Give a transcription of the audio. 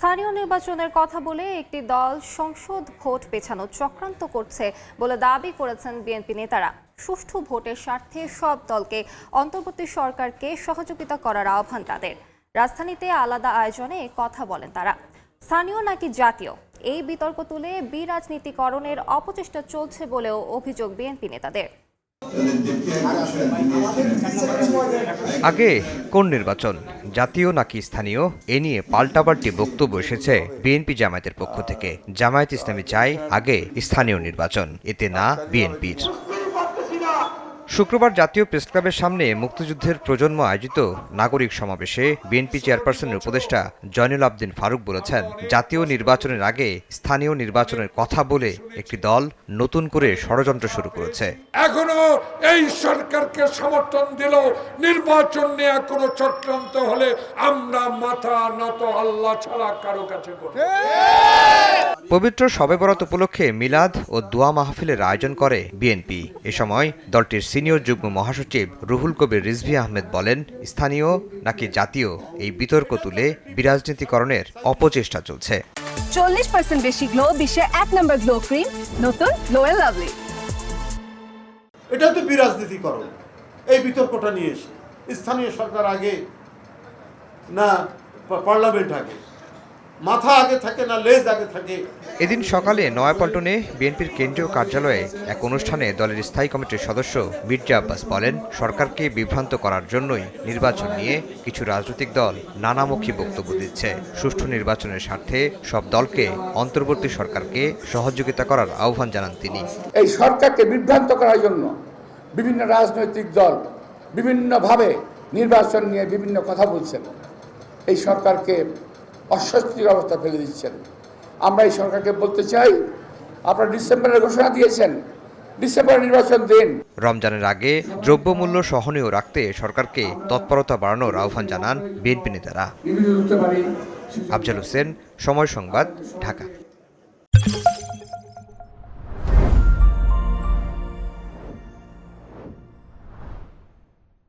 স্থানীয় নির্বাচনের কথা বলে একটি দল সংসদ ভোট পেছানোর চক্রান্ত করছে বলে দাবি করেছেন বিএনপি নেতারা। সুষ্ঠু ভোটের স্বার্থে সব দলকে অন্তর্বর্তী সরকারকে সহযোগিতা করার আহ্বান তাদের। রাজধানীতে আলাদা আয়োজনে কথা বলেন তারা। স্থানীয় নাকি জাতীয়, এই বিতর্ক তুলে বিরাজনীতিকরণের অপচেষ্টা চলছে বলেও অভিযোগ বিএনপি নেতাদের। আগে কোন নির্বাচন, জাতীয় নাকি স্থানীয়, এ নিয়ে পাল্টাপাল্টি বক্তব্য এসেছে বিএনপি জামায়াতের পক্ষ থেকে। জামায়াত ইসলামী চায় আগে স্থানীয় নির্বাচন, এতে না বিএনপির। শুক্রবার জাতীয় প্রেসক্লাবের সামনে মুক্তিযুদ্ধের প্রজন্ম আয়োজিত নাগরিক সমাবেশে বিএনপি চেয়ারপারসনের উপদেষ্টা জয়নুল আবদিন ফারুক বলেছেন, জাতীয় নির্বাচনের আগে স্থানীয় নির্বাচনের কথা বলে একটি দল নতুন করে ষড়যন্ত্র শুরু করেছে। এখনো এই সরকারকে সমর্থন দিল, নির্বাচন নিয়ে কোনো চক্রান্ত হলে আমরা মাথা নত আল্লাহ ছাড়া কারো কাছে করব। পবিত্র শবে বরাত উপলক্ষে মিলাদ ও দোয়া মাহফিলের আয়োজন করে বিএনপি। এ সময় দলটির সিনিয়র যুগ্ম মহাসচিব রুহুল কবির রিজভী আহমেদ বলেন, স্থানীয় নাকি জাতীয়, এই বিতর্ক তুলে বিরাজনীতিকরণের অপচেষ্টা চলছে। 40% বেশি গ্লো, বিশ্বের 1 নম্বর গ্লো ক্রিম, নতুন গ্লো এন্ড লাভলি। এটা তো বিরাজনীতিকরণ। এই বিতর্কটা নিয়ে এসে স্থানীয় সরকার আগে না পার্লামেন্ট আগে, মাথা আগে থাকে না লেজ আগে থাকে। এদিন সকালে নয়াপল্টনে বিএনপির কেন্দ্রীয় কার্যালয়ে এক অনুষ্ঠানে দলের স্থায়ী কমিটির সদস্য মির্জা আব্বাস বলেন, সরকারকে বিভ্রান্ত করার জন্যই নির্বাচন নিয়ে কিছু রাজনৈতিক দল নানামুখী বক্তব্য দিচ্ছে। সুষ্ঠু নির্বাচনের স্বার্থে সব দলকে অন্তর্বর্তী সরকারকে সহযোগিতা করার আহ্বান জানান তিনি। এই সরকারকে বিভ্রান্ত করার জন্য বিভিন্ন রাজনৈতিক দল বিভিন্নভাবে নির্বাচন নিয়ে বিভিন্ন কথা বলছেন, এই সরকারকে অস্বস্তির অবস্থা ফেলে দিচ্ছেন। আমরা এই সরকারকে বলতে চাই, আপনারা ডিসেম্বরের ঘোষণা দিয়েছেন, ডিসেম্বরে নির্বাচন দিন। রমজানের আগে দ্রব্যমূল্য সহনীয় রাখতে সরকারকে তৎপরতা বাড়ানোর আহ্বান জানান বিএনপি নেতারা। আফজাল হোসেন, সময় সংবাদ, ঢাকা।